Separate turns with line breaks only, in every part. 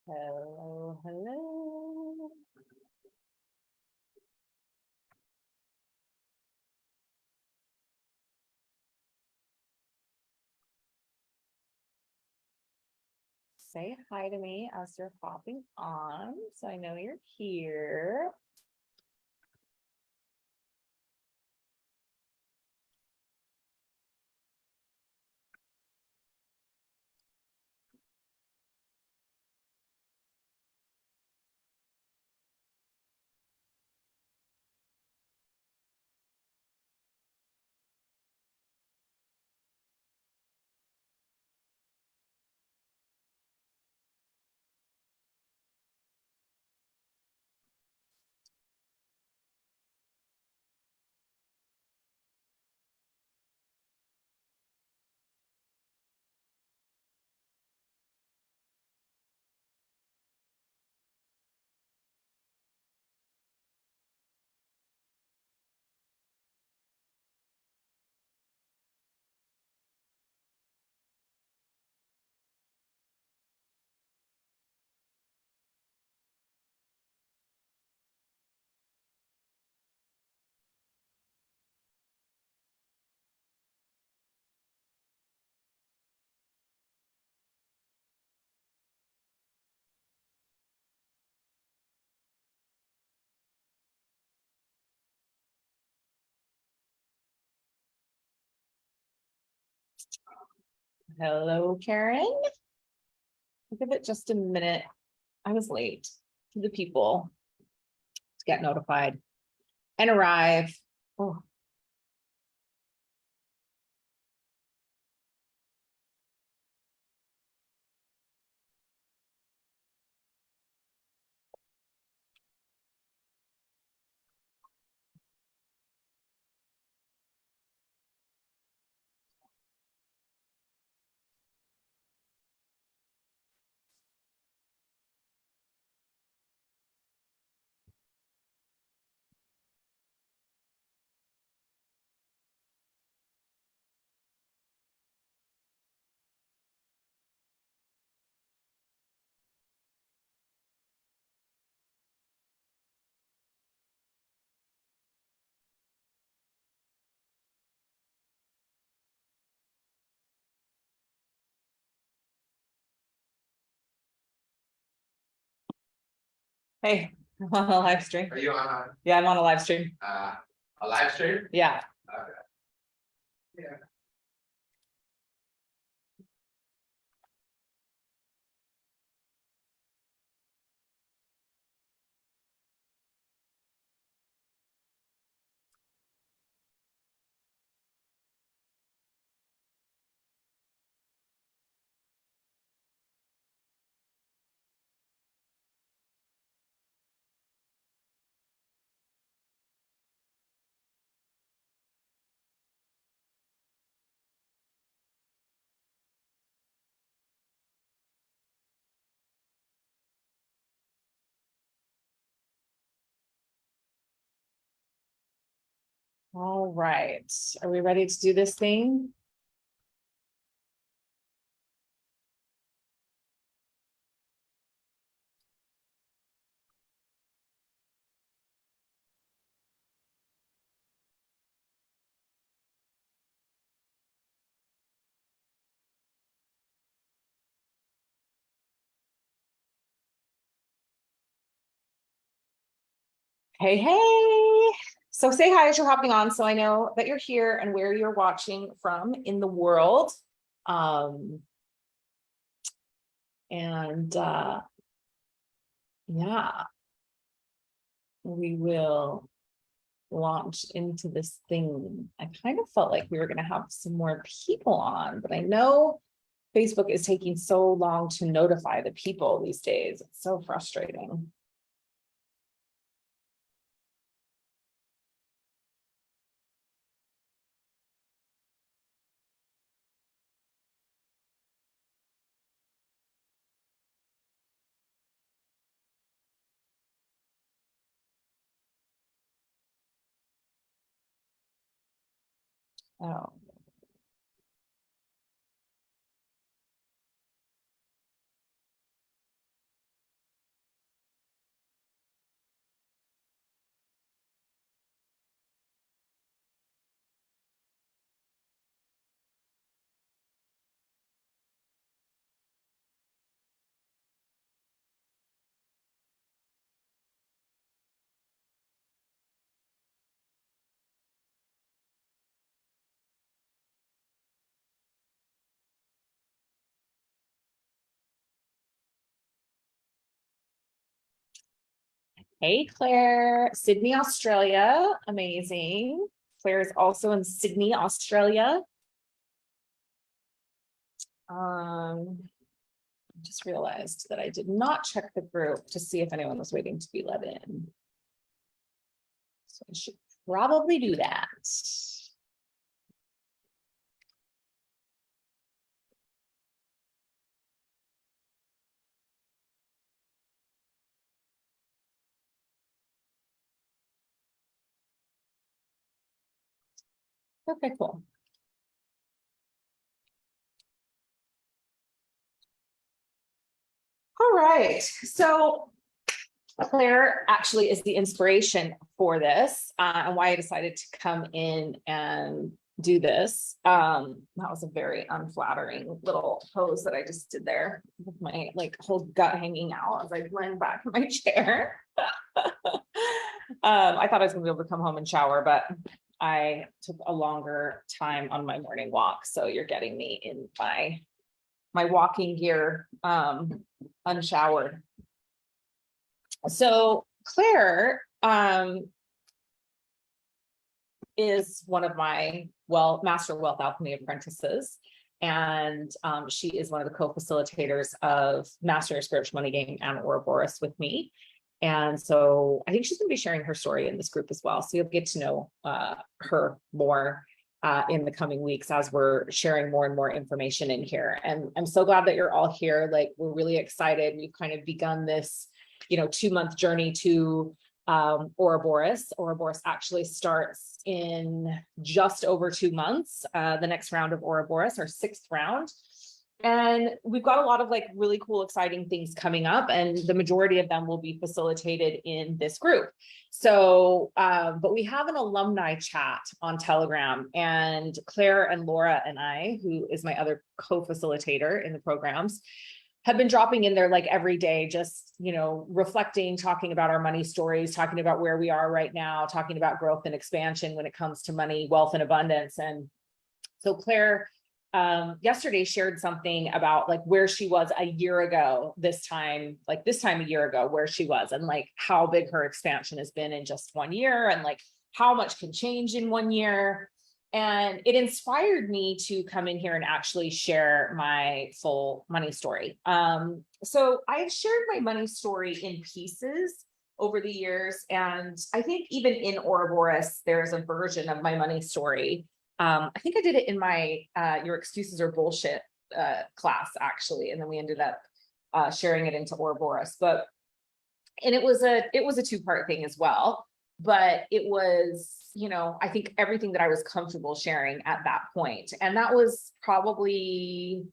Hello, hello. Say hi to me as you're popping on, so I know you're here. Hello, Karen. Give it just a minute. I was late to the people to get notified and arrive. Oh, hey, I'm on a live stream.
Are you on
Yeah, I'm on a live stream.
a live stream?
Yeah.
Okay. Yeah.
All right. Are we ready to do this thing? Hey, hey. So say hi as you're hopping on so I know that you're here and where you're watching from in the world. Um, and yeah, we will launch into this thing. I kind of felt like we were going to have some more people on, but I know Facebook is taking so long to notify the people these days. It's so frustrating. Oh, Hey, Claire, Sydney, Australia. Amazing. Claire is also in Sydney, Australia. Just realized that I did not check the group to see if anyone was waiting to be let in. So I should probably do that. Okay, cool. All right, so Claire actually is the inspiration for this and why I decided to come in and do this. That was a very unflattering little pose that I just did there with my like whole gut hanging out as I leaned back in my chair. I thought I was gonna be able to come home and shower, but I took a longer time on my morning walk. So you're getting me in my walking gear, unshowered. So Claire is one of my Master Wealth Alchemy apprentices. And she is one of the co-facilitators of Master Your Spiritual Money Game and Ouroboros with me. And so I think she's going to be sharing her story in this group as well. So you'll get to know her more in the coming weeks as we're sharing more and more information in here. And I'm so glad that you're all here. Like, we're really excited. We've kind of begun this, 2-month journey to Ouroboros. Ouroboros actually starts in just over 2 months. The next round of Ouroboros, our 6th round. And we've got a lot of like really cool, exciting things coming up, and the majority of them will be facilitated in this group. So, but we have an alumni chat on Telegram, and Claire and Laura and I, who is my other co-facilitator in the programs, have been dropping in there like every day, just, reflecting, talking about our money stories, talking about where we are right now, talking about growth and expansion when it comes to money, wealth, and abundance. And so Claire yesterday shared something about like where she was a year ago, this time a year ago, where she was, and like how big her expansion has been in just 1 year, and like how much can change in 1 year. And it inspired me to come in here and actually share my full money story. So I've shared my money story in pieces over the years. And I think even in Ouroboros, there's a version of my money story. I think I did it in my Your Excuses Are Bullshit class, actually. And then we ended up sharing it into Ouroboros. And it was a 2-part thing as well. But it was, I think everything that I was comfortable sharing at that point. And that was probably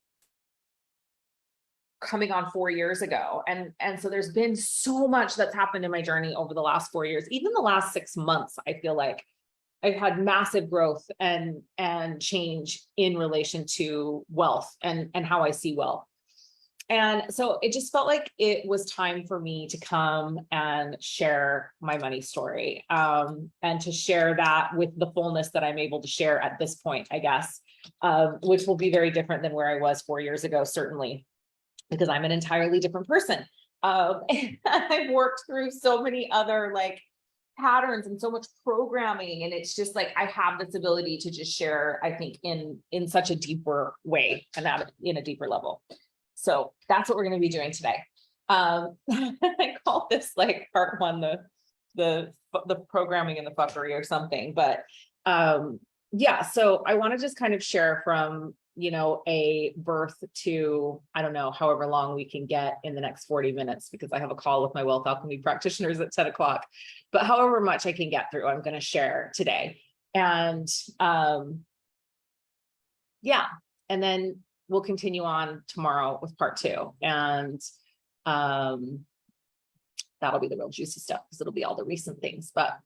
coming on 4 years ago. And so there's been so much that's happened in my journey over the last 4 years. Even the last 6 months, I feel like I've had massive growth and change in relation to wealth and how I see wealth. And so it just felt like it was time for me to come and share my money story, and to share that with the fullness that I'm able to share at this point, I guess, which will be very different than where I was 4 years ago, certainly, because I'm an entirely different person. And I've worked through so many other like patterns and so much programming, and it's just like I have this ability to just share, I think, in such a deeper way and at in a deeper level. So that's what we're going to be doing today. I call this like part 1, the programming and the fuckery or something. But yeah, so I want to just kind of share from a birth to, I don't know, however long we can get in the next 40 minutes, because I have a call with my wealth alchemy practitioners at 10 o'clock. But however much I can get through, I'm going to share today. And yeah, and then we'll continue on tomorrow with part 2. And that'll be the real juicy stuff, because it'll be all the recent things. But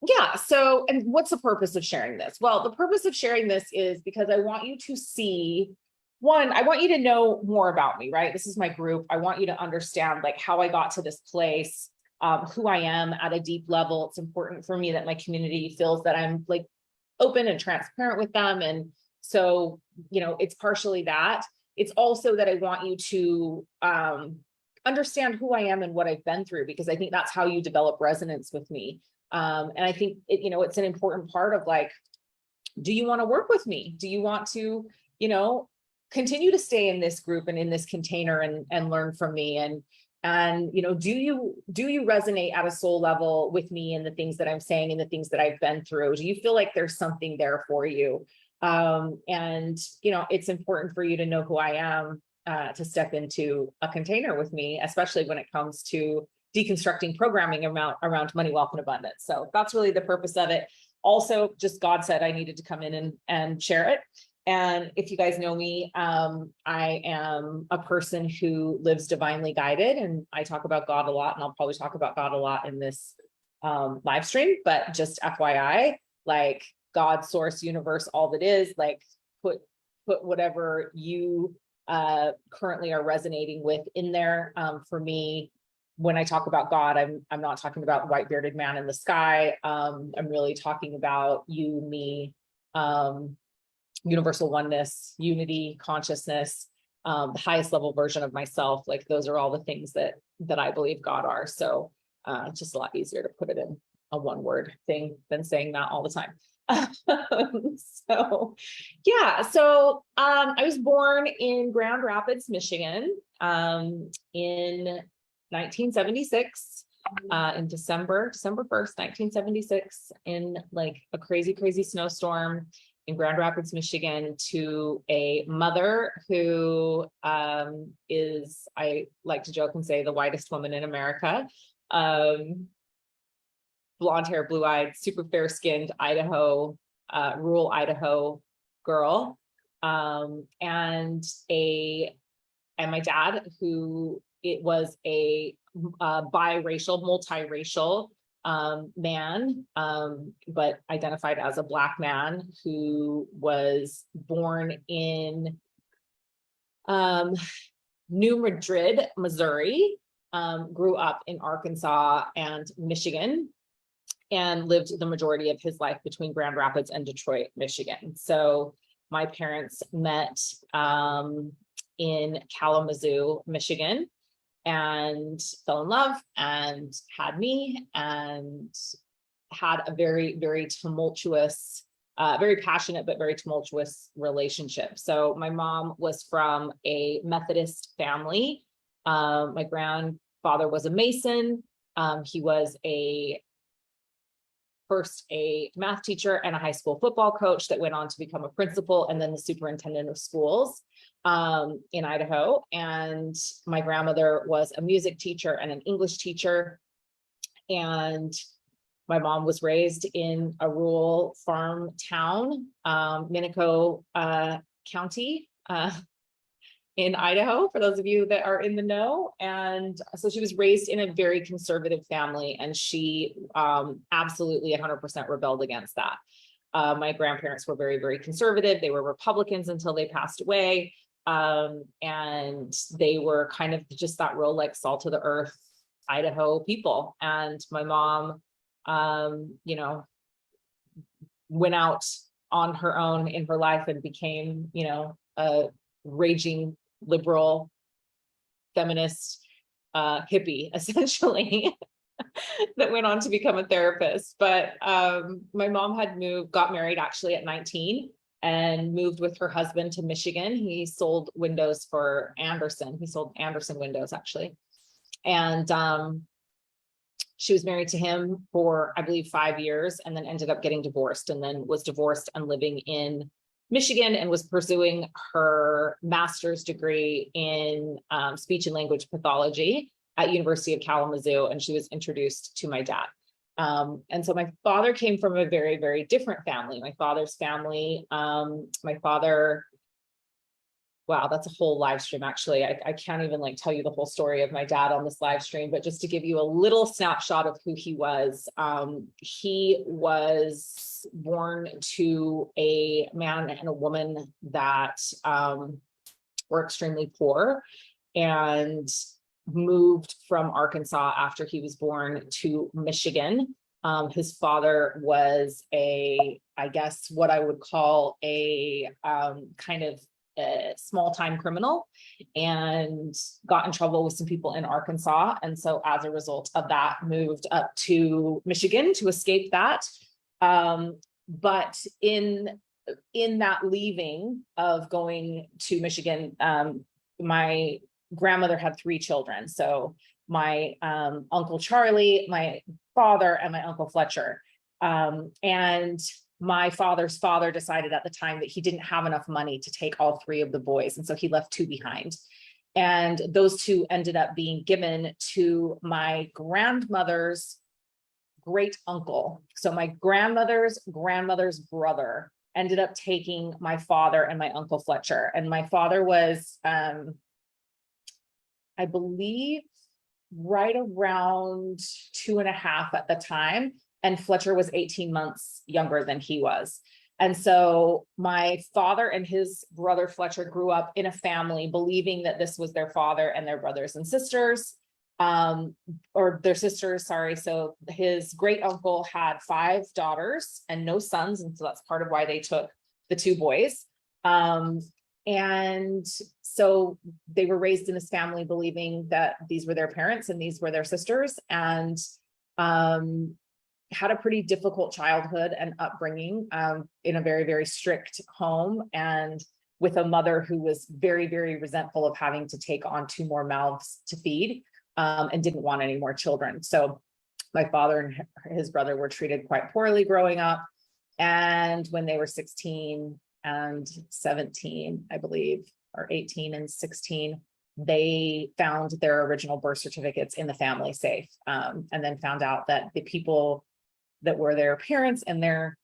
yeah, so, and what's the purpose of sharing this? Well, the purpose of sharing this is because I want you to see, one, I want you to know more about me, right? This is my group. I want you to understand like how I got to this place, who I am at a deep level. It's important for me that my community feels that I'm like open and transparent with them. And so, it's partially that. It's also that I want you to understand who I am and what I've been through, because I think that's how you develop resonance with me. And I think it's an important part of like, do you want to work with me? Do you want to, continue to stay in this group and in this container and learn from me? And do you resonate at a soul level with me and the things that I'm saying and the things that I've been through? Do you feel like there's something there for you? And it's important for you to know who I am, to step into a container with me, especially when it comes to deconstructing programming around money, wealth, and abundance. So that's really the purpose of it. Also, just God said I needed to come in and share it. And if you guys know me, I am a person who lives divinely guided, and I talk about God a lot, and I'll probably talk about God a lot in this live stream, but just FYI, like God, source, universe, all that is, like put whatever you currently are resonating with in there. For me, when I talk about God, I'm not talking about the white bearded man in the sky. I'm really talking about you, me, universal oneness, unity, consciousness, the highest level version of myself. Like those are all the things that I believe God are. So it's just a lot easier to put it in a one word thing than saying that all the time. So yeah, so I was born in Grand Rapids, Michigan, in 1976, in December 1st, 1976, in like a crazy snowstorm in Grand Rapids, Michigan, to a mother who is, I like to joke and say, the whitest woman in America. Blonde hair, blue eyed, super fair skinned Idaho, rural Idaho girl. And my dad, who it was a biracial, multiracial man, but identified as a Black man, who was born in New Madrid, Missouri, grew up in Arkansas and Michigan, and lived the majority of his life between Grand Rapids and Detroit, Michigan. So my parents met in Kalamazoo, Michigan, and fell in love and had me, and had a very, very tumultuous, very passionate, but very tumultuous relationship. So my mom was from a Methodist family. My grandfather was a Mason. He was first a math teacher and a high school football coach that went on to become a principal and then the superintendent of schools in Idaho. And my grandmother was a music teacher and an English teacher. And my mom was raised in a rural farm town, Minico County, in Idaho, for those of you that are in the know. And so she was raised in a very conservative family, and she absolutely 100% rebelled against that. My grandparents were very, very conservative. They were Republicans until they passed away. And they were kind of just that real like salt of the earth Idaho people. And my mom, went out on her own in her life and became, a raging liberal feminist hippie, essentially, that went on to become a therapist. But my mom got married actually at 19 and moved with her husband to Michigan. He sold windows for Anderson. He sold Anderson windows, actually. And she was married to him for, I believe, 5 years, and then ended up getting divorced, and then was divorced and living in Michigan, and was pursuing her master's degree in speech and language pathology at University of Kalamazoo. And she was introduced to my dad. And so my father came from a very, very different family. My father's family, wow, that's a whole live stream. Actually, I can't even like tell you the whole story of my dad on this live stream, but just to give you a little snapshot of who he was born to a man and a woman that were extremely poor, and moved from Arkansas after he was born to Michigan. His father was I guess what I would call a kind of a small time criminal and got in trouble with some people in Arkansas. And so as a result of that, moved up to Michigan to escape that. But in that leaving of going to Michigan, my grandmother had 3 children. So my Uncle Charlie, my father, and my Uncle Fletcher. And my father's father decided at the time that he didn't have enough money to take all 3 of the boys. And so he left 2 behind. And those 2 ended up being given to my grandmother's great uncle. So my grandmother's brother ended up taking my father and my Uncle Fletcher. And my father was, I believe, right around 2.5 at the time. And Fletcher was 18 months younger than he was. And so my father and his brother Fletcher grew up in a family believing that this was their father and their brothers and sisters, or their sisters, sorry. So his great uncle had 5 daughters and no sons. And so that's part of why they took the 2 boys. And so they were raised in this family believing that these were their parents and these were their sisters, and had a pretty difficult childhood and upbringing, in a very, very strict home, and with a mother who was very, very resentful of having to take on 2 more mouths to feed, and didn't want any more children. So my father and his brother were treated quite poorly growing up. And when they were 16 and 17, I believe, or 18 and 16, they found their original birth certificates in the family safe, and then found out that the people that were their parents and their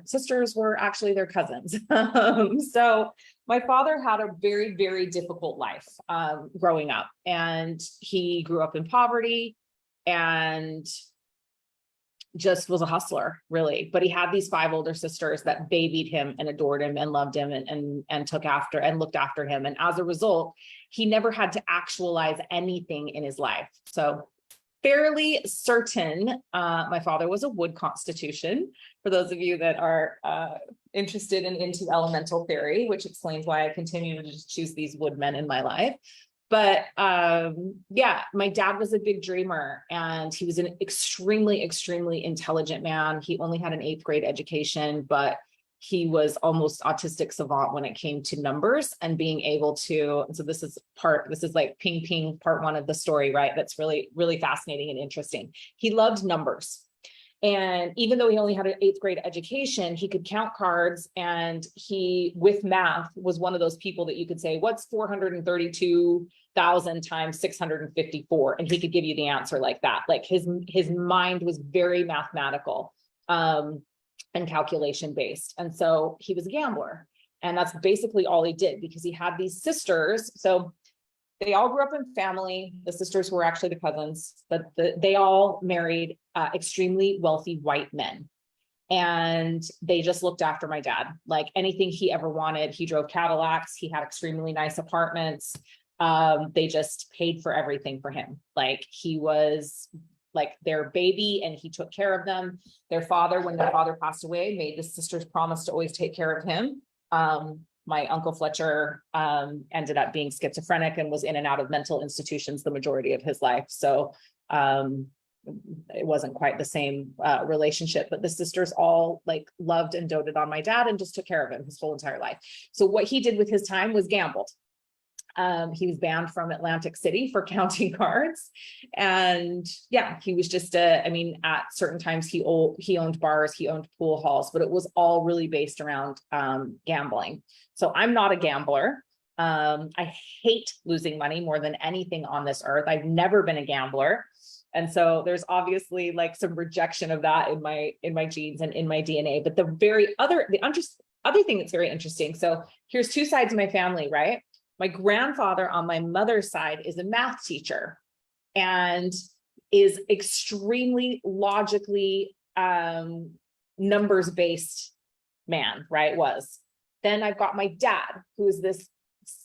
sisters were actually their cousins. So my father had a very, very difficult life growing up, and he grew up in poverty and just was a hustler, really. But he had these 5 older sisters that babied him and adored him and loved him and took after and looked after him. And as a result, he never had to actualize anything in his life. So fairly certain, my father was a wood constitution, for those of you that are interested and into elemental theory, which explains why I continue to just choose these woodmen in my life. But yeah, my dad was a big dreamer, and he was an extremely, extremely intelligent man. He only had an 8th grade education, but he was almost autistic savant when it came to numbers and being able to, and so this is like ping part 1 of the story, right? That's really, really fascinating and interesting. He loved numbers. And even though he only had an 8th grade education, he could count cards, and he, with math, was one of those people that you could say, what's 432,000 times 654? And he could give you the answer like that. Like his mind was very mathematical, and calculation based. And so he was a gambler, and that's basically all he did, because he had these sisters. So they all grew up in family. The sisters were actually the cousins, but they all married extremely wealthy white men. And they just looked after my dad. Like anything he ever wanted. He drove Cadillacs. He had extremely nice apartments. They just paid for everything for him. Like he was like their baby, and he took care of them. Their father, when their father passed away, made the sisters promise to always take care of him. My Uncle Fletcher ended up being schizophrenic and was in and out of mental institutions the majority of his life. So it wasn't quite the same relationship, but the sisters all like loved and doted on my dad and just took care of him his whole entire life. So what he did with his time was gambled. He was banned from Atlantic City for counting cards. And yeah, he was just at certain times he owned bars, he owned pool halls, but it was all really based around gambling. So I'm not a gambler. I hate losing money more than anything on this earth. I've never been a gambler. And so there's obviously like some rejection of that in my genes and in my DNA. But the other thing that's very interesting. So here's 2 sides of my family, right? My grandfather on my mother's side is a math teacher and is extremely logically numbers-based man, right? Was. Then I've got my dad, who is this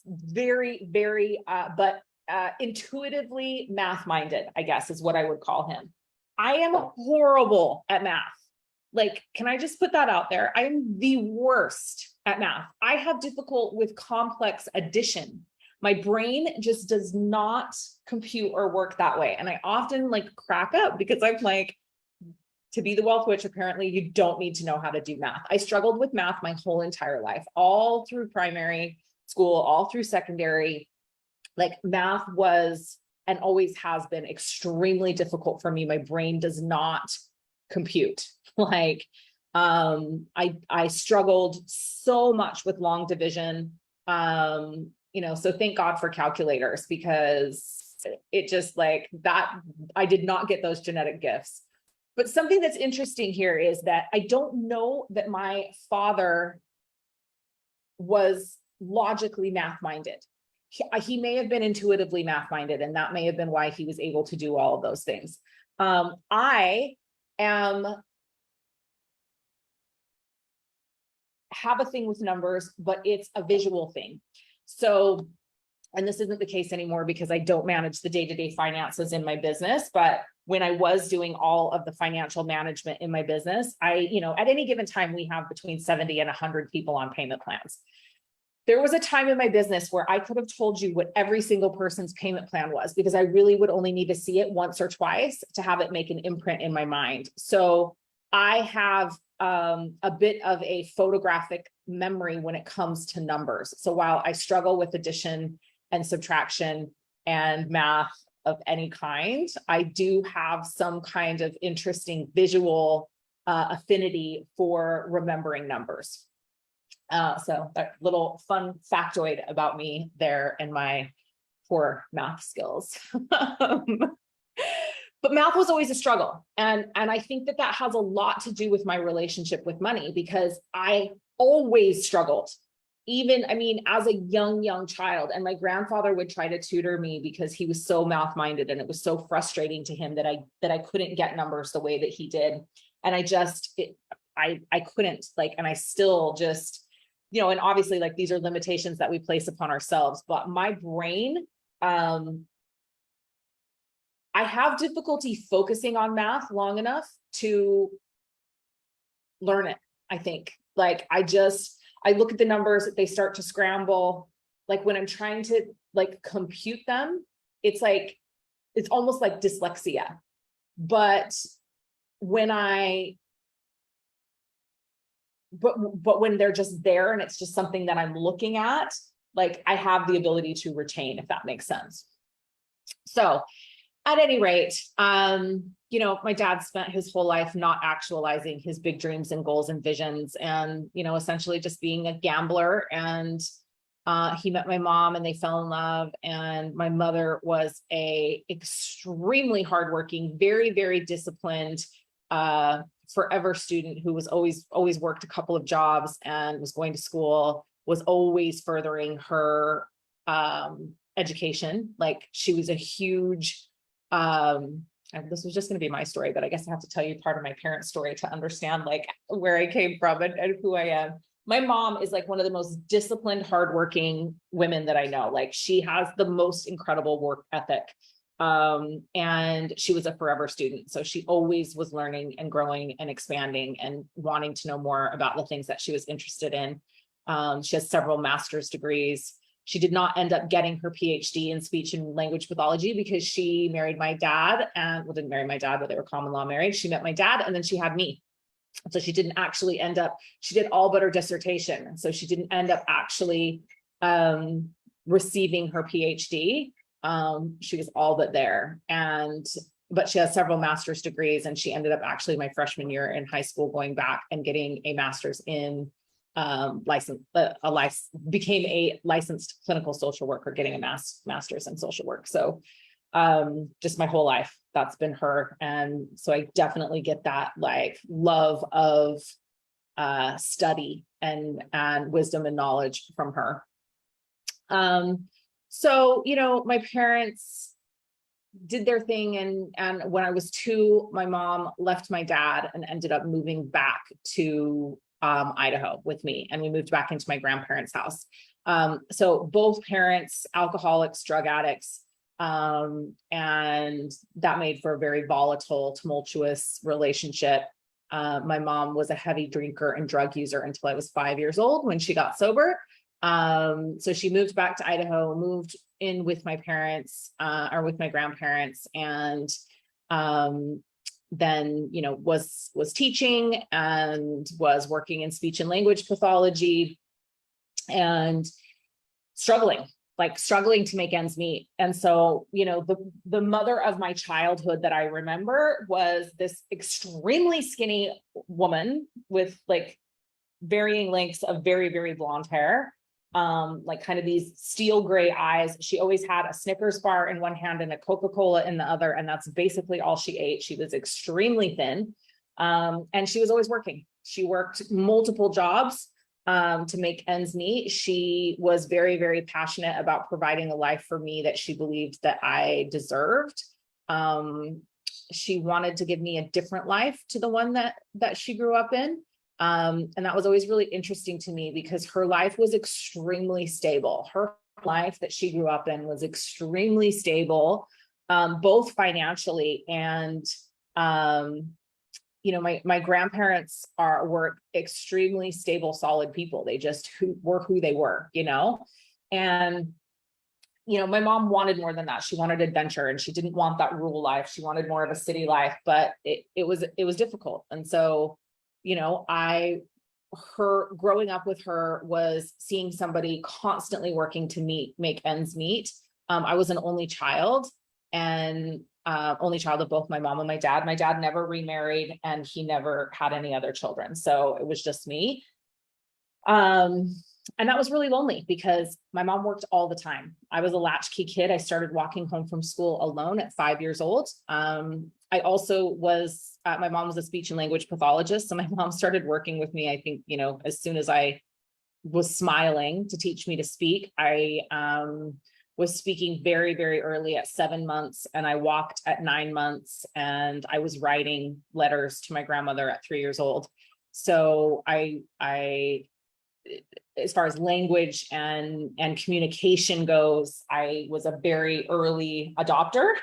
very, very, intuitively math-minded, I guess is what I would call him. I am horrible at math. Like, can I just put that out there? I'm the worst at math. I have difficult with complex addition. My brain just does not compute or work that way. And I often like crack up because I'm like, to be the wealth witch, apparently you don't need to know how to do math. I struggled with math my whole entire life, all through primary school, all through secondary. Like math was and always has been extremely difficult for me. My brain does not compute. Like I struggled so much with long division. So thank God for calculators, because it just like that, I did not get those genetic gifts. But something that's interesting here is that I don't know that my father was logically math-minded. He may have been intuitively math-minded, and that may have been why he was able to do all of those things. I have a thing with numbers, but it's a visual thing. So, and this isn't the case anymore because I don't manage the day-to-day finances in my business, but when I was doing all of the financial management in my business, at any given time, we have between 70 and 100 people on payment plans. There was a time in my business where I could have told you what every single person's payment plan was, because I really would only need to see it once or twice to have it make an imprint in my mind. So I have a bit of a photographic memory when it comes to numbers. So while I struggle with addition and subtraction and math of any kind, I do have some kind of interesting visual affinity for remembering numbers. So that little fun factoid about me there and my poor math skills. But math was always a struggle. And I think that has a lot to do with my relationship with money, because I always struggled. As a young child, and my grandfather would try to tutor me because he was so math-minded, and it was so frustrating to him that I couldn't get numbers the way that he did. And I couldn't, and I still just, and obviously these are limitations that we place upon ourselves, but my brain, I have difficulty focusing on math long enough to learn it. I think I look at the numbers, they start to scramble. Like when I'm trying to compute them, it's almost like dyslexia. But when when they're just there and it's just something that I'm looking at, I have the ability to retain, if that makes sense. So at any rate, my dad spent his whole life not actualizing his big dreams and goals and visions, and, essentially just being a gambler. And he met my mom and they fell in love. And my mother was a extremely hardworking, very, very disciplined, forever student who was always worked a couple of jobs and was going to school, was always furthering her education. She was a huge, and this was just going to be my story, but I guess I have to tell you part of my parents' story to understand where I came from and who I am. My mom is one of the most disciplined, hardworking women that I know. She has the most incredible work ethic. And she was a forever student. So she always was learning and growing and expanding and wanting to know more about the things that she was interested in. She has several master's degrees. She did not end up getting her PhD in speech and language pathology because she married my dad, and didn't marry my dad, but they were common law married. She met my dad and then she had me. So she didn't actually end up, she did all but her dissertation. And so she didn't end up actually receiving her PhD. She was all but there. But she has several master's degrees, and she ended up actually my freshman year in high school going back and getting a master's in became a licensed clinical social worker, getting a master's in social work. So just my whole life, that's been her. And so I definitely get that love of study and wisdom and knowledge from her. So, my parents did their thing. And when I was 2, my mom left my dad and ended up moving back to Idaho with me. And we moved back into my grandparents' house. So both parents, alcoholics, drug addicts. And that made for a very volatile, tumultuous relationship. My mom was a heavy drinker and drug user until I was 5 years old when she got sober. So she moved back to Idaho, moved in with my parents, or with my grandparents, and then, was teaching and was working in speech and language pathology and struggling to make ends meet. And so, the mother of my childhood that I remember was this extremely skinny woman with like varying lengths of very, very blonde hair, like kind of these steel gray eyes. She always had a Snickers bar in one hand and a Coca-Cola in the other. And that's basically all she ate. She was extremely thin. And she was always working. She worked multiple jobs to make ends meet. She was very, very passionate about providing a life for me that she believed that I deserved. She wanted to give me a different life to the one that she grew up in. And that was always really interesting to me because her life was extremely stable. Her life that she grew up in was extremely stable, both financially and, my grandparents were extremely stable, solid people. They just were who they were, and, my mom wanted more than that. She wanted adventure and she didn't want that rural life. She wanted more of a city life, but it was difficult. And so, growing up with her was seeing somebody constantly working to make ends meet. I was an only child and only child of both my mom and my dad. My dad never remarried and he never had any other children. So it was just me. And that was really lonely because my mom worked all the time. I was a latchkey kid. I started walking home from school alone at 5 years old. I also was, my mom was a speech and language pathologist. So my mom started working with me, I think, as soon as I was smiling to teach me to speak. I was speaking very, very early at 7 months, and I walked at 9 months, and I was writing letters to my grandmother at 3 years old. So I as far as language and communication goes, I was a very early adopter.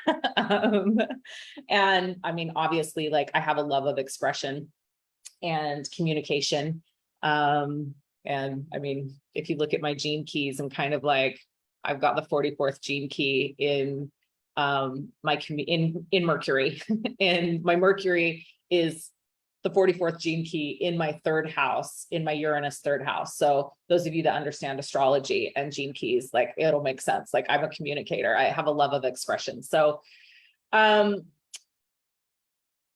And I mean, obviously, like I have a love of expression and communication. And I mean, if you look at my gene keys, I'm kind of like, I've got the 44th gene key in in Mercury. And my Mercury is the 44th gene key in my third house, in my Uranus third house. So those of you that understand astrology and gene keys, like it'll make sense. Like I'm a communicator. I have a love of expression. So,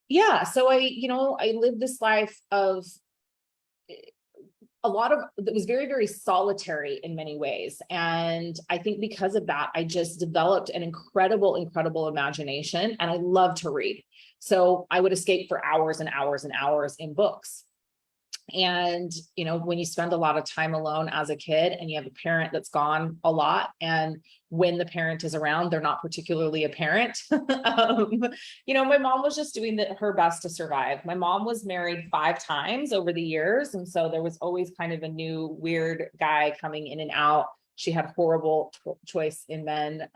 yeah, so I lived this life of it was very, very solitary in many ways. And I think because of that, I just developed an incredible imagination, and I love to read. So I would escape for hours and hours and hours in books. And, when you spend a lot of time alone as a kid and you have a parent that's gone a lot, and when the parent is around, they're not particularly a parent. My mom was just doing her best to survive. My mom was married 5 times over the years. And so there was always kind of a new weird guy coming in and out. She had horrible choice in men,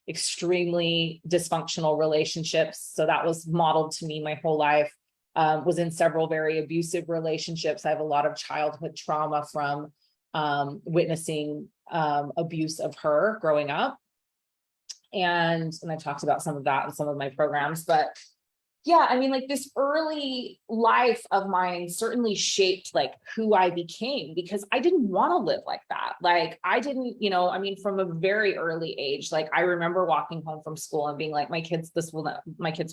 extremely dysfunctional relationships. So that was modeled to me my whole life. Was in several very abusive relationships. I have a lot of childhood trauma from witnessing abuse of her growing up. And I talked about some of that in some of my programs. But yeah, I mean, like this early life of mine certainly shaped like who I became, because I didn't want to live like that. Like I didn't, from a very early age, like I remember walking home from school and being like, my kids will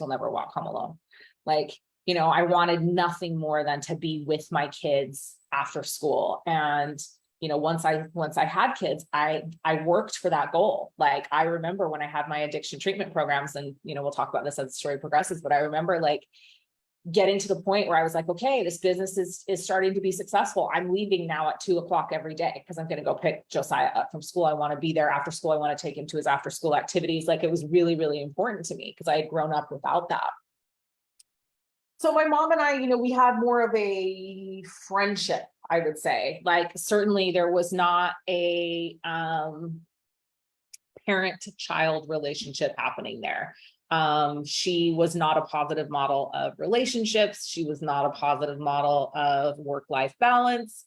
never walk home alone. Like, I wanted nothing more than to be with my kids after school. And, once I had kids, I worked for that goal. Like, I remember when I had my addiction treatment programs, and, we'll talk about this as the story progresses, but I remember like getting to the point where I was like, okay, this business is starting to be successful. I'm leaving now at 2:00 every day because I'm going to go pick Josiah up from school. I want to be there after school. I want to take him to his after school activities. Like it was really, really important to me because I had grown up without that. So my mom and I, we had more of a friendship, I would say. Like certainly there was not a parent-to-child relationship happening there. She was not a positive model of relationships. She was not a positive model of work-life balance.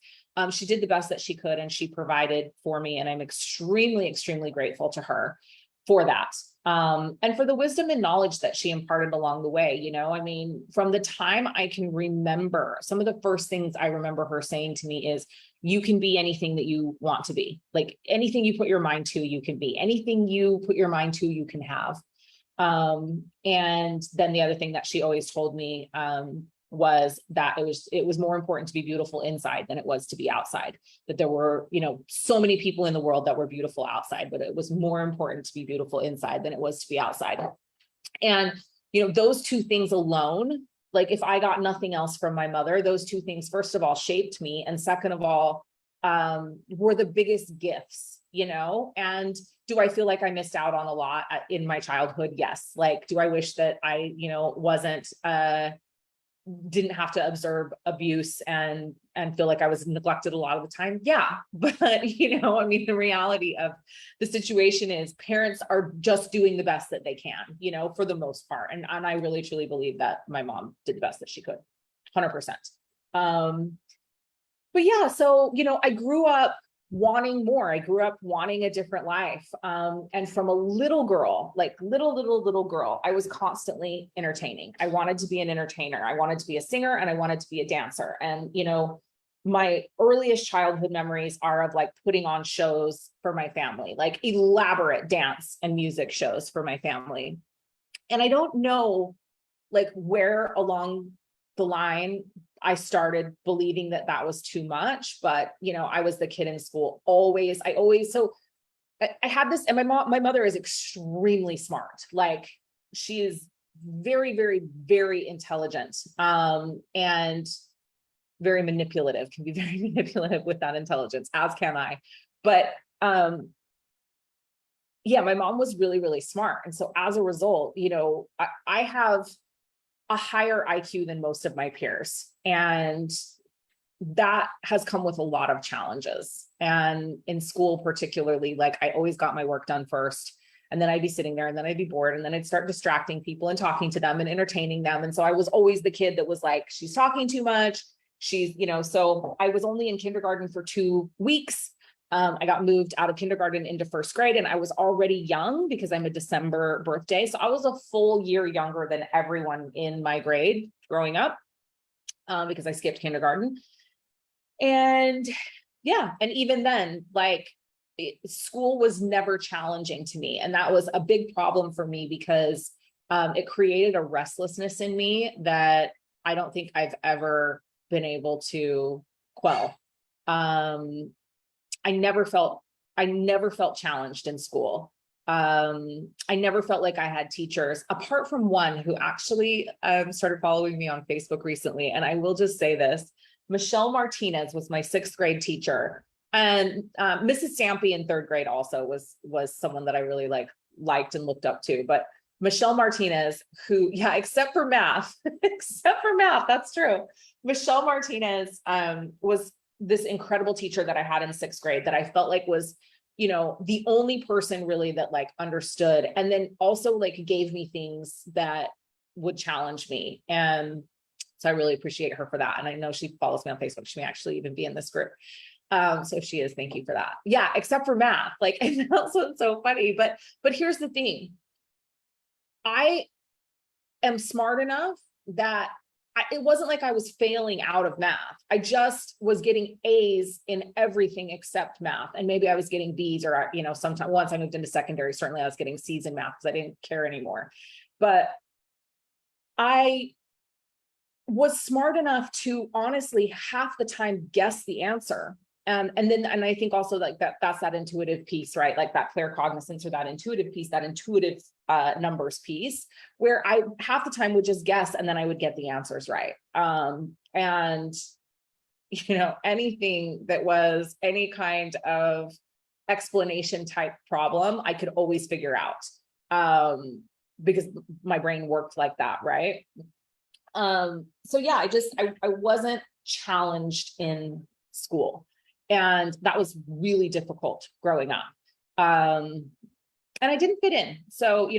She did the best that she could, and she provided for me. And I'm extremely, extremely grateful to her for that. And for the wisdom and knowledge that she imparted along the way. You know, I mean, from the time I can remember, some of the first things I remember her saying to me is, you can be anything that you want to be. Like anything you put your mind to, you can be. Anything you put your mind to, you can have. And then the other thing that she always told me, was that it was more important to be beautiful inside than it was to be outside. That there were, you know, so many people in the world that were beautiful outside, but it was more important to be beautiful inside than it was to be outside. And, you know, those two things alone, like if I got nothing else from my mother, those two things, first of all, shaped me. And second of all, were the biggest gifts, you know. And do I feel like I missed out on a lot in my childhood? Yes. Like, do I wish that I, you know, didn't have to observe abuse and feel like I was neglected a lot of the time? Yeah. But, you know, I mean, the reality of the situation is parents are just doing the best that they can, you know, for the most part. And I really, truly believe that my mom did the best that she could, 100%. But yeah, so, you know, I grew up wanting more. I grew up wanting a different life. And from a little girl, like little girl, I was constantly entertaining. I wanted to be an entertainer. I wanted to be a singer, and I wanted to be a dancer. And, you know, my earliest childhood memories are of like putting on shows for my family, like elaborate dance and music shows for my family. And I don't know like where along the line I started believing that that was too much, but, you know, I was the kid in school so I had this, and my mother is extremely smart. Like she is very, very, very intelligent, and very manipulative, can be very manipulative with that intelligence, as can I. But, yeah, my mom was really, really smart. And so as a result, you know, I have a higher IQ than most of my peers. And that has come with a lot of challenges. And in school, particularly, like I always got my work done first. And then I'd be sitting there, and then I'd be bored, and then I'd start distracting people and talking to them and entertaining them. And so I was always the kid that was like, she's talking too much. She's, you know, so I was only in kindergarten for 2 weeks. I got moved out of kindergarten into first grade, and I was already young because I'm a December birthday. So I was a full year younger than everyone in my grade growing up, because I skipped kindergarten. And yeah, and even then, like school was never challenging to me. And that was a big problem for me because it created a restlessness in me that I don't think I've ever been able to quell. I never felt challenged in school. I never felt like I had teachers, apart from one who actually started following me on Facebook recently. And I will just say this, Michelle Martinez was my 6th grade teacher. And Mrs. Stampy in 3rd grade also was someone that I really liked and looked up to. But Michelle Martinez, who, yeah, except for math, that's true. Michelle Martinez was this incredible teacher that I had in 6th grade that I felt like was, you know, the only person really that like understood, and then also like gave me things that would challenge me. And so I really appreciate her for that. And I know she follows me on Facebook. She may actually even be in this group. So if she is, thank you for that. Yeah, except for math. Like, and that's what's so funny. But here's the thing. I am smart enough that it wasn't like I was failing out of math. I just was getting A's in everything except math. And maybe I was getting B's, or, you know, sometimes once I moved into secondary, certainly I was getting C's in math because I didn't care anymore. But I was smart enough to honestly half the time guess the answer. And I think also like that's that intuitive piece, right? Like that claircognizance, or that intuitive piece, that intuitive numbers piece, where I half the time would just guess and then I would get the answers right. And, you know, anything that was any kind of explanation type problem, I could always figure out, because my brain worked like that, right? So yeah, I wasn't challenged in school. And that was really difficult growing up. and I didn't fit in. So,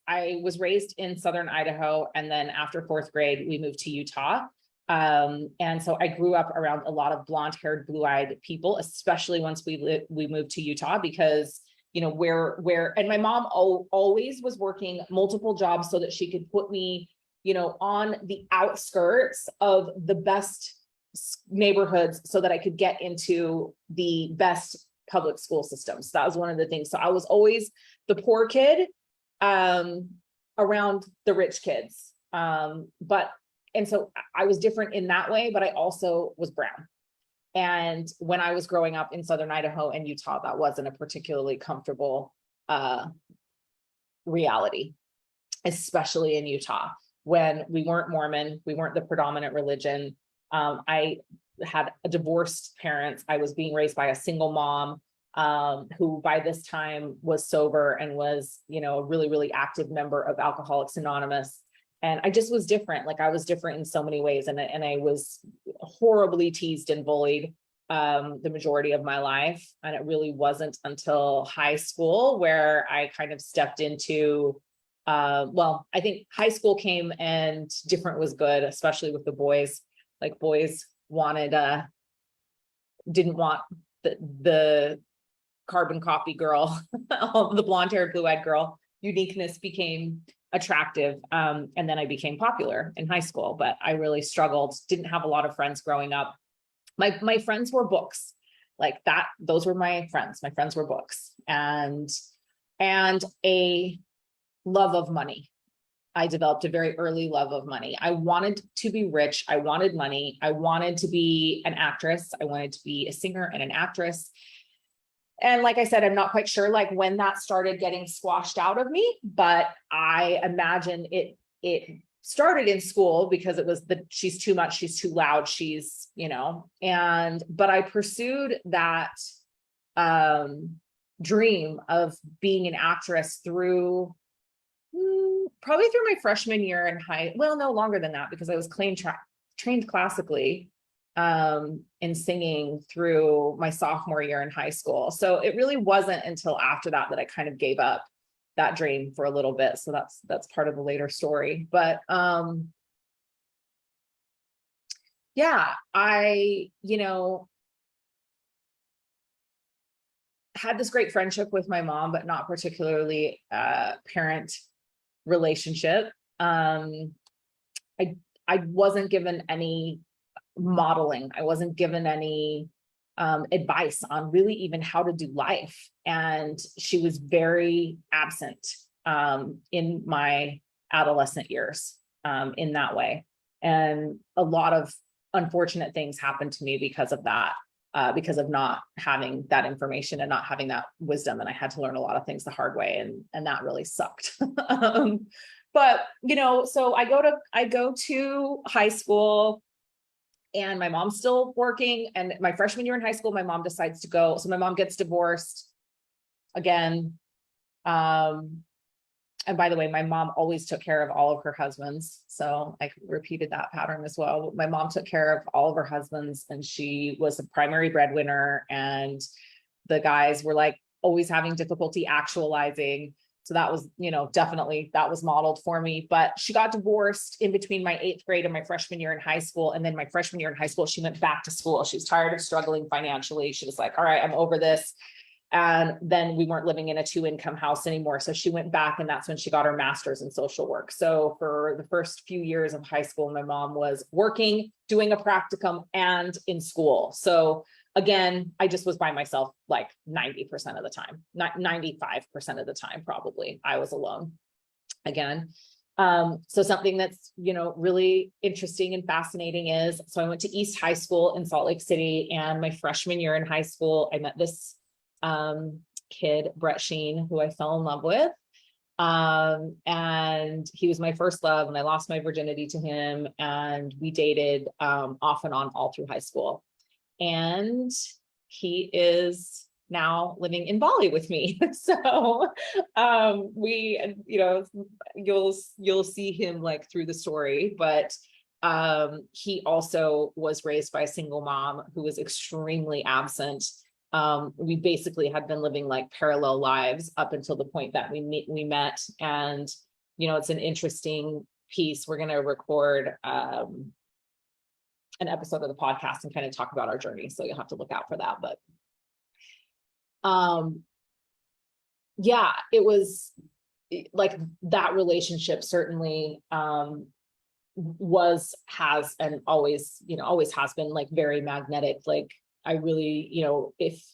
I was raised in Southern Idaho, and then after fourth grade, we moved to Utah. And so I grew up around a lot of blonde-haired, blue-eyed people, especially once we moved to Utah, because and my mom always was working multiple jobs so that she could put me, on the outskirts of the best neighborhoods so that I could get into the best public school systems. That was one of the things. So I was always the poor kid around the rich kids. And so I was different in that way, but I also was brown. And when I was growing up in Southern Idaho and Utah, that wasn't a particularly comfortable reality, especially in Utah, when we weren't Mormon, we weren't the predominant religion. I had a divorced parents. I was being raised by a single mom who by this time was sober and was, a really, really active member of Alcoholics Anonymous. And I just was different. Like, I was different in so many ways. And I was horribly teased and bullied the majority of my life. And it really wasn't until high school where I kind of stepped into, I think high school came and different was good, especially with the boys. Like, boys didn't want the carbon copy girl, the blonde haired, blue eyed girl. Uniqueness became attractive. And then I became popular in high school, but I really struggled, didn't have a lot of friends growing up. My friends were books like that. Those were my friends. My friends were books and a love of money. I developed a very early love of money. I wanted to be rich. I wanted money. I wanted to be an actress. I wanted to be a singer and an actress. And like I said, I'm not quite sure like when that started getting squashed out of me, but I imagine it started in school because it was she's too much, she's too loud, she's, but I pursued that dream of being an actress through probably through my freshman year in no longer than that, because I was trained classically in singing through my sophomore year in high school. So it really wasn't until after that I kind of gave up that dream for a little bit. So that's part of the later story. But I had this great friendship with my mom, but not particularly parent relationship. I wasn't given any modeling. I wasn't given any advice on really even how to do life. And she was very absent in my adolescent years in that way. And a lot of unfortunate things happened to me because of that, because of not having that information and not having that wisdom. And I had to learn a lot of things the hard way. And that really sucked. But, so I go to high school, and my mom's still working. And my freshman year in high school, my mom decides to go. So my mom gets divorced again. And by the way, my mom always took care of all of her husbands. So I repeated that pattern as well. My mom took care of all of her husbands, and she was the primary breadwinner. And the guys were like always having difficulty actualizing. So that was, definitely that was modeled for me. But she got divorced in between my 8th grade and my freshman year in high school. And then my freshman year in high school, she went back to school. She was tired of struggling financially. She was like, all right, I'm over this. And then we weren't living in a 2-income house anymore. So she went back, and that's when she got her master's in social work. So for the first few years of high school, my mom was working, doing a practicum, and in school. So again, I just was by myself like 90% of the time, not 95% of the time, probably I was alone again. So something that's, really interesting and fascinating is, so I went to East High School in Salt Lake City, and my freshman year in high school, I met this kid, Brett Sheen, who I fell in love with. And he was my first love, and I lost my virginity to him, and we dated off and on all through high school. And he is now living in Bali with me. So we, you'll see him like through the story, but he also was raised by a single mom who was extremely absent We basically had been living like parallel lives up until the point that we met. And, it's an interesting piece. We're going to record, an episode of the podcast and kind of talk about our journey. So you'll have to look out for that. But, yeah, it was like that relationship certainly, has, and always has been like very magnetic. Like I really, if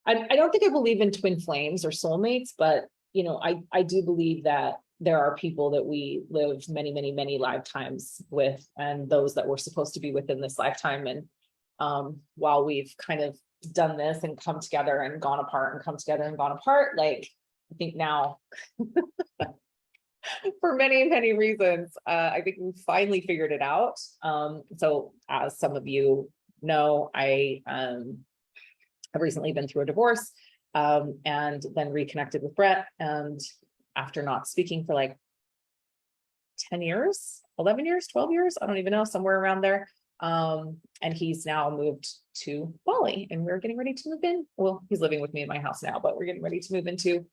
I don't think I believe in twin flames or soulmates, but I do believe that there are people that we live many, many, many lifetimes with, and those that we're supposed to be within this lifetime. And while we've kind of done this and come together and gone apart and come together and gone apart, like I think now for many, many reasons, I think we finally figured it out. So as some of you know, I have recently been through a divorce, and then reconnected with Brett. And after not speaking for like 10 years, 11 years, 12 years, I don't even know, somewhere around there. And he's now moved to Bali, and we're getting ready to move in. Well, he's living with me in my house now, but we're getting ready to move into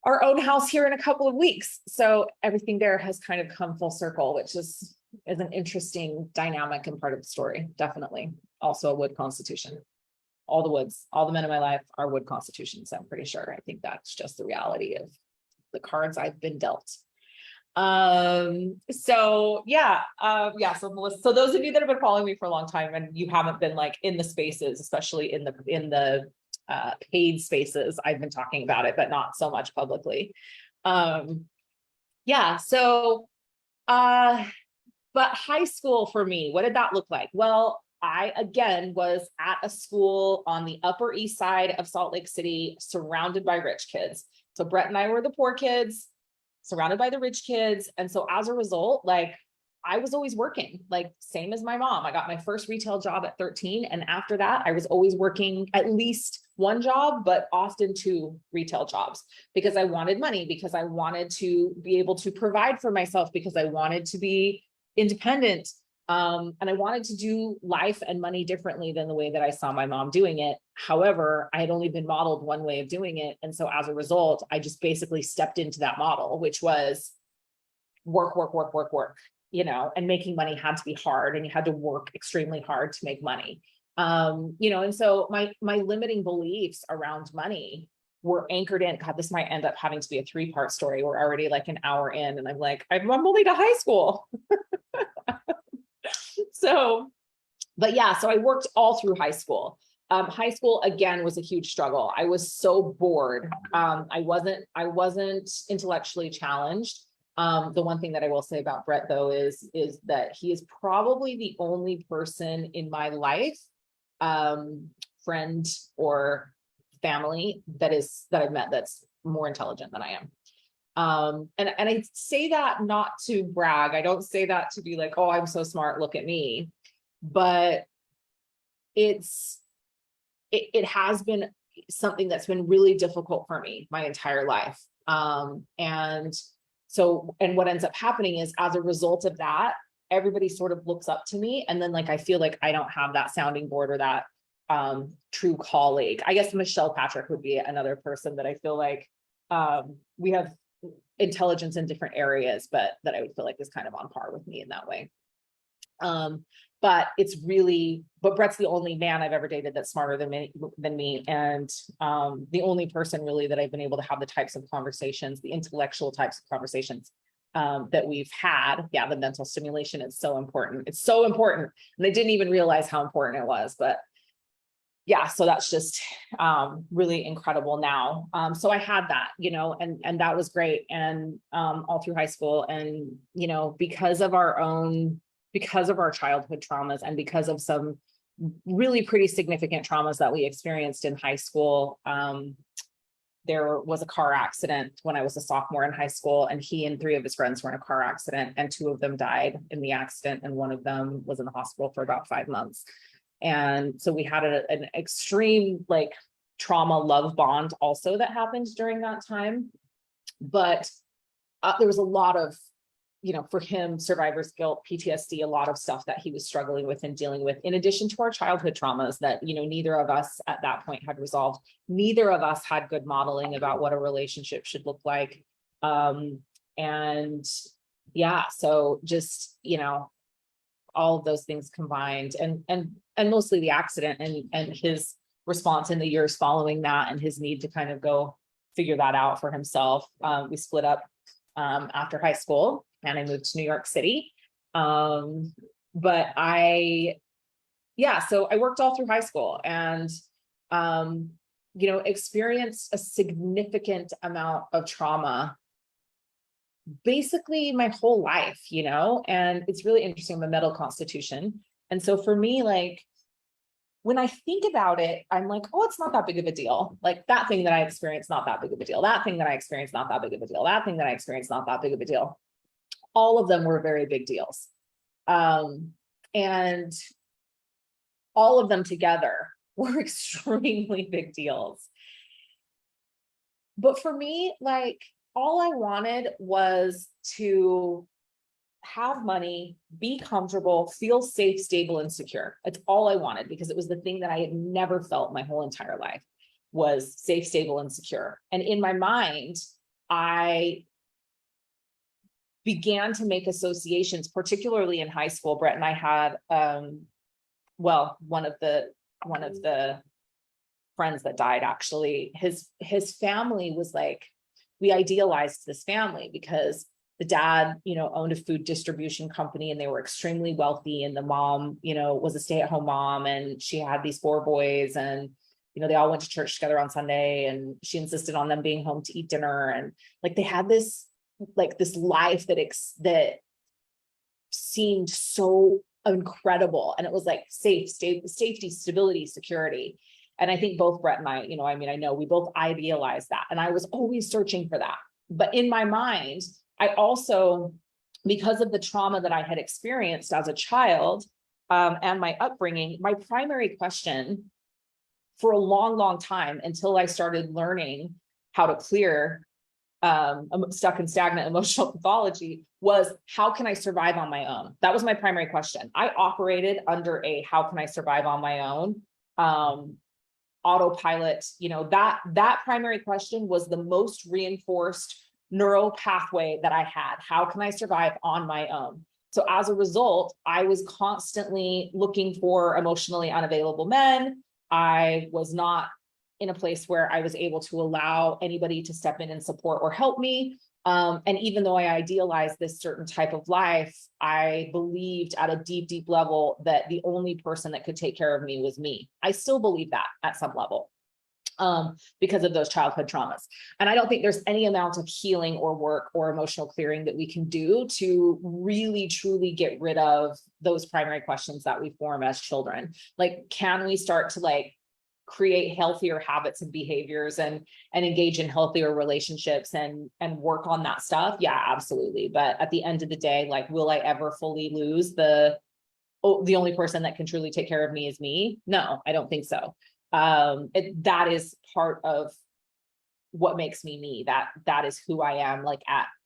our own house here in a couple of weeks. So everything there has kind of come full circle, which is an interesting dynamic and part of the story. Definitely. Also a wood constitution. All the woods, all the men in my life are wood constitutions, I'm pretty sure. I think that's just the reality of the cards I've been dealt. So yeah, so Melissa, so those of you that have been following me for a long time and you haven't been like in the spaces, especially in the paid spaces, I've been talking about it, but not so much publicly. Yeah, so but high school for me, what did that look like? Well, I again was at a school on the Upper East Side of Salt Lake City, surrounded by rich kids. So Brett and I were the poor kids, surrounded by the rich kids. And so as a result, like I was always working, like same as my mom. I got my first retail job at 13. And after that, I was always working at least one job, but often two retail jobs, because I wanted money, because I wanted to be able to provide for myself, because I wanted to be independent. And I wanted to do life and money differently than the way that I saw my mom doing it. However, I had only been modeled one way of doing it. And so as a result, I just basically stepped into that model, which was work, and making money had to be hard, and you had to work extremely hard to make money. And so my limiting beliefs around money were anchored in, God, this might end up having to be a 3-part story. We're already like an hour in, and I'm like, I'm only to high school. So, but yeah, so I worked all through high school. High school again was a huge struggle. I was so bored. I wasn't intellectually challenged. The one thing that I will say about Brett though is that he is probably the only person in my life, friend or family that I've met that's more intelligent than I am. And I say that not to brag. I don't say that to be like, oh, I'm so smart, look at me. But it has been something that's been really difficult for me my entire life. And what ends up happening is, as a result of that, everybody sort of looks up to me. And then like, I feel like I don't have that sounding board or that true colleague. I guess Michelle Patrick would be another person that I feel like we have intelligence in different areas, but that I would feel like is kind of on par with me in that way. But Brett's the only man I've ever dated that's smarter than me. And the only person really that I've been able to have the types of conversations, the intellectual types of conversations that we've had. Yeah, the mental stimulation is so important. It's so important. And I didn't even realize how important it was, but yeah, so that's just really incredible now. So I had that, and that was great. And all through high school, and, because of our childhood traumas, and because of some really pretty significant traumas that we experienced in high school, there was a car accident when I was a sophomore in high school, and he and 3 of his friends were in a car accident, and 2 of them died in the accident, and 1 of them was in the hospital for about 5 months. And so we had an extreme like trauma love bond also that happened during that time. But there was a lot of for him, survivor's guilt, PTSD, a lot of stuff that he was struggling with and dealing with, in addition to our childhood traumas that, neither of us at that point had resolved. Neither of us had good modeling about what a relationship should look like. And yeah, so just, all of those things combined, and mostly the accident and his response in the years following that, and his need to kind of go figure that out for himself. We split up after high school, and I moved to New York City. But so I worked all through high school, and experienced a significant amount of trauma basically my whole life, and it's really interesting. I'm a metal constitution. And so for me, like, when I think about it, I'm like, oh, it's not that big of a deal. Like, that thing that I experienced, not that big of a deal. That thing that I experienced, not that big of a deal. That thing that I experienced, not that big of a deal. All of them were very big deals. And all of them together were extremely big deals. But for me, like, all I wanted was to have money, be comfortable, feel safe, stable, and secure. It's all I wanted, because it was the thing that I had never felt my whole entire life, was safe, stable, and secure. And in my mind, I began to make associations, particularly in high school. Brett and I had, one of the friends that died, actually, his family was like, we idealized this family because the dad, owned a food distribution company, and they were extremely wealthy. And the mom, was a stay-at-home mom, and she had these 4 boys, and, they all went to church together on Sunday, and she insisted on them being home to eat dinner. And like, they had this life that seemed so incredible. And it was like safety, stability, security. And I think both Brett and I, I know we both idealized that. And I was always searching for that. But in my mind, I also, because of the trauma that I had experienced as a child, and my upbringing, my primary question for a long, long time, until I started learning how to clear stuck and stagnant emotional pathology, was, how can I survive on my own? That was my primary question. I operated under a how can I survive on my own autopilot. That primary question was the most reinforced neural pathway that I had. How can I survive on my own? So as a result, I was constantly looking for emotionally unavailable men. I was not in a place where I was able to allow anybody to step in and support or help me. And even though I idealized this certain type of life, I believed at a deep, deep level that the only person that could take care of me was me. I still believe that at some level, because of those childhood traumas. And I don't think there's any amount of healing or work or emotional clearing that we can do to really, truly get rid of those primary questions that we form as children. Like, can we start to create healthier habits and behaviors and engage in healthier relationships and work on that stuff? Yeah, absolutely. But at the end of the day, will I ever fully lose the only person that can truly take care of me is me? No, I don't think so. That is part of what makes me. That is who I am.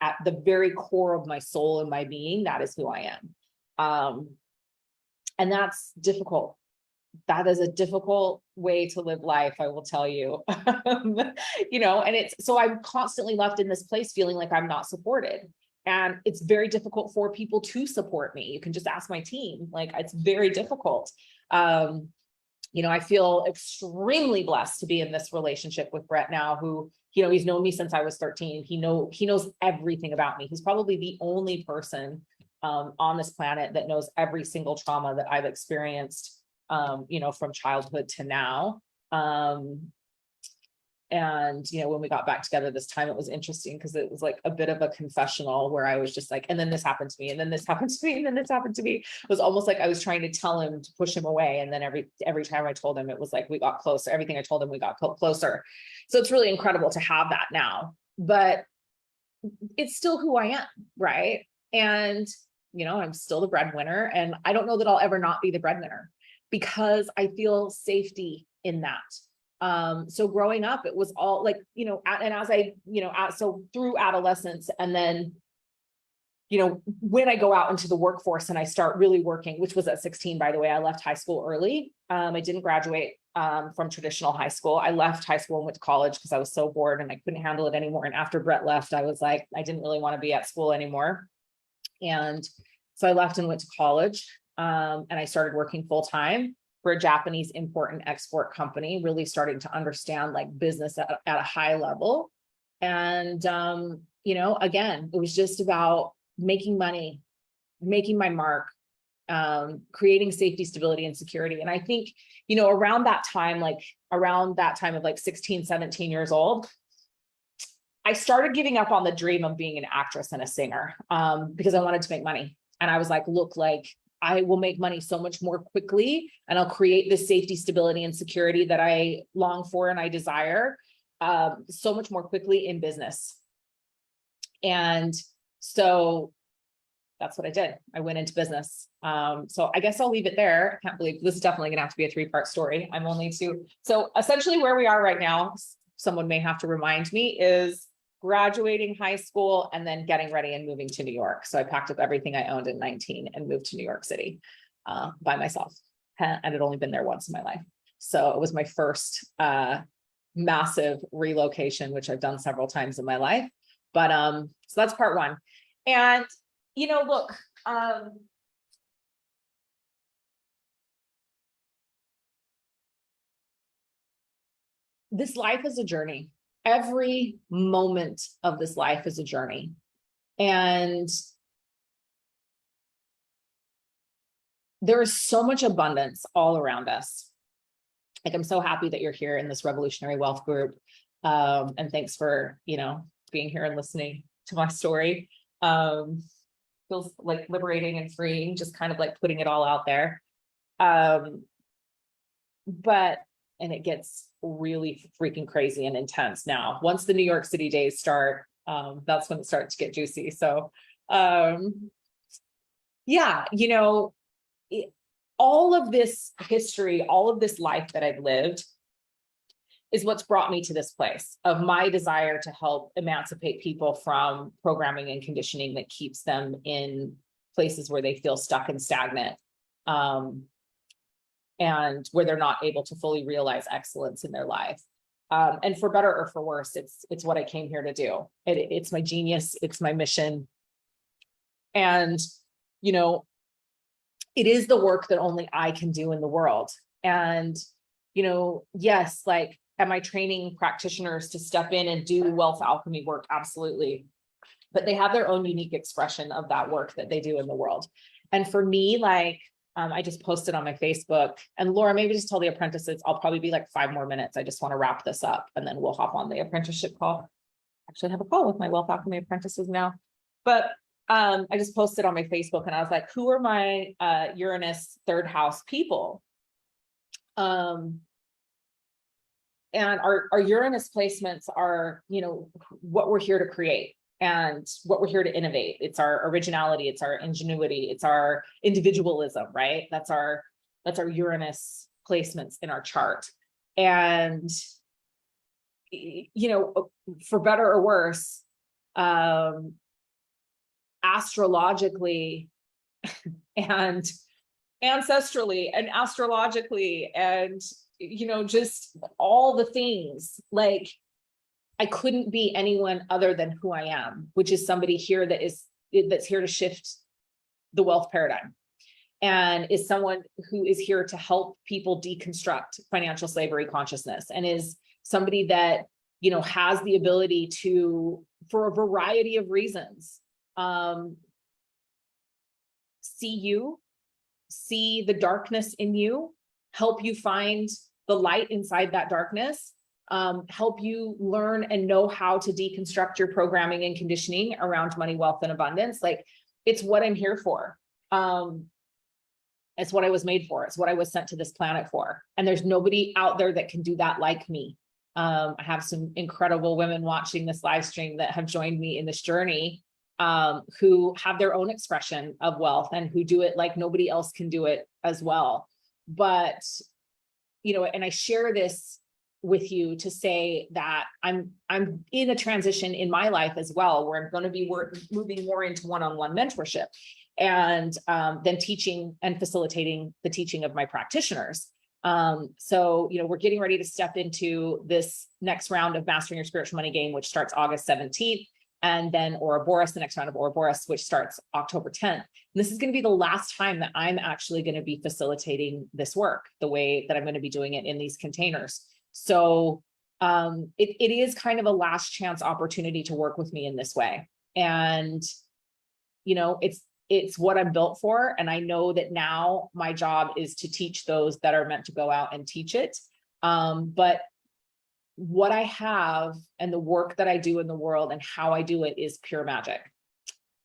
At the very core of my soul and my being, that is who I am. And that's difficult. That is a difficult way to live life, I will tell you. And so I'm constantly left in this place feeling like I'm not supported. And it's very difficult for people to support me. You can just ask my team. It's very difficult. I feel extremely blessed to be in this relationship with Brett now, who, he's known me since I was 13. He knows everything about me. He's probably the only person on this planet that knows every single trauma that I've experienced, from childhood to now. And, when we got back together this time, it was interesting because it was like a bit of a confessional where I was just like, and then this happened to me, and then this happened to me, and then this happened to me. It was almost like I was trying to tell him to push him away. And then every time I told him, it was like, we got closer. Everything I told him, we got closer. So it's really incredible to have that now, but it's still who I am. Right. And, I'm still the breadwinner, and I don't know that I'll ever not be the breadwinner because I feel safety in that. So growing up, it was all and as I, so through adolescence and then when I go out into the workforce and I start really working, which was at 16, by the way. I left high school early. I didn't graduate from traditional high school. I left high school and went to college because I was so bored and I couldn't handle it anymore. And after Brett left, I was like, I didn't really want to be at school anymore. And so I left and went to college, and I started working full time for a Japanese import and export company, really starting to understand like business at a high level. And, again, it was just about making money, making my mark, creating safety, stability, and security. And I think, around that time of like 16, 17 years old, I started giving up on the dream of being an actress and a singer, because I wanted to make money. And I was like, look, like I will make money so much more quickly and I'll create this safety, stability, and security that I long for and I desire so much more quickly in business. And so that's what I did. I went into business. So I guess I'll leave it there. I can't believe this is definitely gonna have to be a 3-part story. I'm only two. So essentially where we are right now, someone may have to remind me, is graduating high school and then getting ready and moving to New York. So I packed up everything I owned at 19 and moved to New York City by myself. And I'd only been there once in my life. So it was my first massive relocation, which I've done several times in my life. But so that's part one. And look, this life is a journey. Every moment of this life is a journey. And there is so much abundance all around us. Like, I'm so happy that you're here in this Revolutionary Wealth group. And thanks for, being here and listening to my story. Feels like liberating and freeing, just kind of like putting it all out there. And it gets really freaking crazy and intense now. Once the New York City days start, that's when it starts to get juicy. So, all of this history, all of this life that I've lived is what's brought me to this place of my desire to help emancipate people from programming and conditioning that keeps them in places where they feel stuck and stagnant. And where they're not able to fully realize excellence in their life. And for better or for worse, it's what I came here to do. It's my genius, it's my mission. And, it is the work that only I can do in the world. And, yes, like, am I training practitioners to step in and do wealth alchemy work? Absolutely. But they have their own unique expression of that work that they do in the world. And for me, like, I just posted on my Facebook, and Laura, maybe just tell the apprentices, I'll probably be like 5 more minutes. I just want to wrap this up and then we'll hop on the apprenticeship call. Actually, I have a call with my wealth alchemy apprentices now. But I just posted on my Facebook and I was like, who are my Uranus 3rd house people? And our Uranus placements are, what we're here to create. And what we're here to innovate. It's our originality, it's our ingenuity, it's our individualism, right? That's our Uranus placements in our chart. And, for better or worse, astrologically and ancestrally and astrologically and, just all the things, like, I couldn't be anyone other than who I am, which is somebody here that's here to shift the wealth paradigm and is someone who is here to help people deconstruct financial slavery consciousness and is somebody that, has the ability to, for a variety of reasons, see the darkness in you, help you find the light inside that darkness, help you learn and know how to deconstruct your programming and conditioning around money, wealth, and abundance. Like, it's what I'm here for. It's what I was made for. It's what I was sent to this planet for. And there's nobody out there that can do that like me. I have some incredible women watching this live stream that have joined me in this journey, who have their own expression of wealth and who do it like nobody else can do it as well. But, and I share this with you to say that I'm in a transition in my life as well, where I'm going to be moving more into one-on-one mentorship, and then teaching and facilitating the teaching of my practitioners. So, we're getting ready to step into this next round of Mastering Your Spiritual Money Game, which starts August 17th. And then Ouroboros, the next round of Ouroboros, which starts October 10th. And this is going to be the last time that I'm actually going to be facilitating this work the way that I'm going to be doing it in these containers. So it is kind of a last chance opportunity to work with me in this way. And, it's what I'm built for. And I know that now my job is to teach those that are meant to go out and teach it. But what I have and the work that I do in the world and how I do it is pure magic.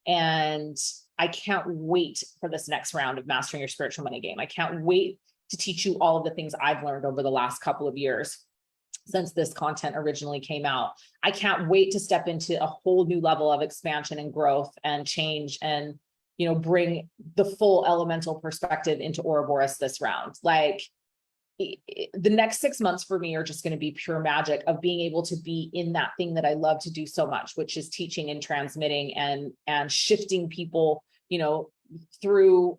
And I can't wait for this next round of Mastering Your Spiritual Money Game. I can't wait to teach you all of the things I've learned over the last couple of years since this content originally came out. I can't wait to step into a whole new level of expansion and growth and change and, bring the full elemental perspective into Ouroboros this round. Like, the next 6 months for me are just going to be pure magic of being able to be in that thing that I love to do so much, which is teaching and transmitting and shifting people, through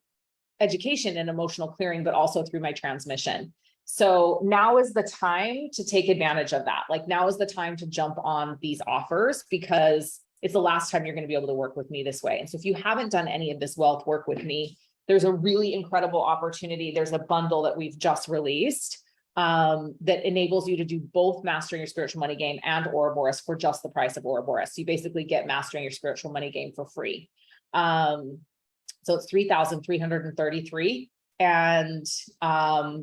education and emotional clearing, but also through my transmission. So now is the time to take advantage of that. Like, now is the time to jump on these offers, because it's the last time you're going to be able to work with me this way. And so if you haven't done any of this wealth work with me, there's a really incredible opportunity. There's a bundle that we've just released that enables you to do both Mastering Your Spiritual Money Game and Ouroboros for just the price of Ouroboros. You basically get Mastering Your Spiritual Money Game for free. So it's $3,333, and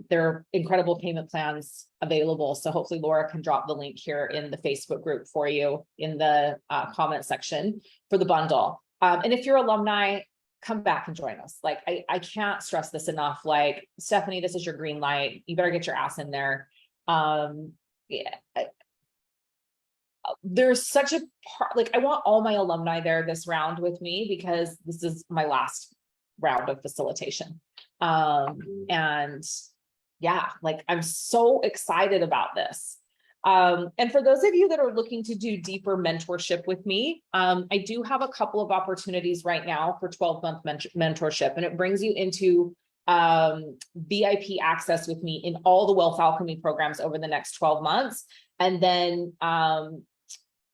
there are incredible payment plans available. So hopefully Laura can drop the link here in the Facebook group for you in the comment section for the bundle. And if you're alumni, come back and join us. Like, I can't stress this enough. Like, Stephanie, this is your green light. You better get your ass in there. There's such a part, like, I want all my alumni there this round with me, because this is my last round of facilitation. And yeah, like, I'm so excited about this. And for those of you that are looking to do deeper mentorship with me, I do have a couple of opportunities right now for 12-month mentorship, and it brings you into VIP access with me in all the Wealth Alchemy programs over the next 12 months. And then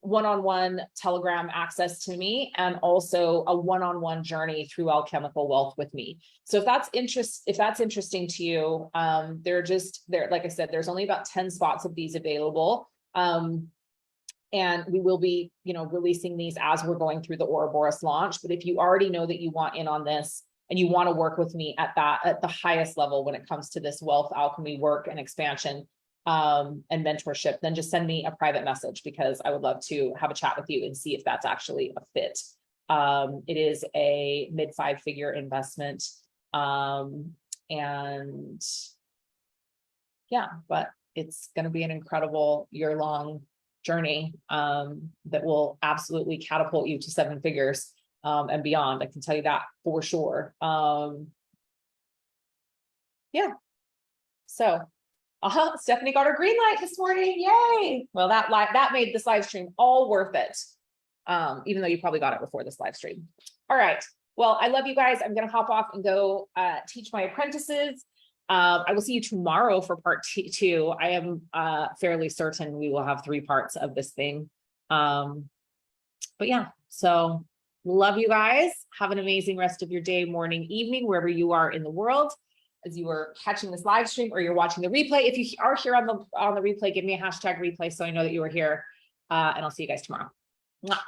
one-on-one Telegram access to me, and also a one-on-one journey through alchemical wealth with me. So if that's interesting to you, like I said, there's only about 10 spots of these available. And we will be, releasing these as we're going through the Ouroboros launch. But if you already know that you want in on this and you want to work with me at the highest level when it comes to this wealth alchemy work and expansion, and mentorship, then just send me a private message, because I would love to have a chat with you and see if that's actually a fit. It is a mid-5-figure investment. And yeah, but it's going to be an incredible year-long journey that will absolutely catapult you to 7 figures and beyond. I can tell you that for sure. Yeah. So Stephanie got her green light this morning. Yay. Well, that made this live stream all worth it. Even though you probably got it before this live stream. All right. Well, I love you guys. I'm going to hop off and go teach my apprentices. I will see you tomorrow for part 2. I am fairly certain we will have 3 parts of this thing. But yeah, so love you guys. Have an amazing rest of your day, morning, evening, wherever you are in the world, as you are catching this live stream or you're watching the replay. If you are here on the replay, give me a #replay so I know that you are here. And I'll see you guys tomorrow. Mwah.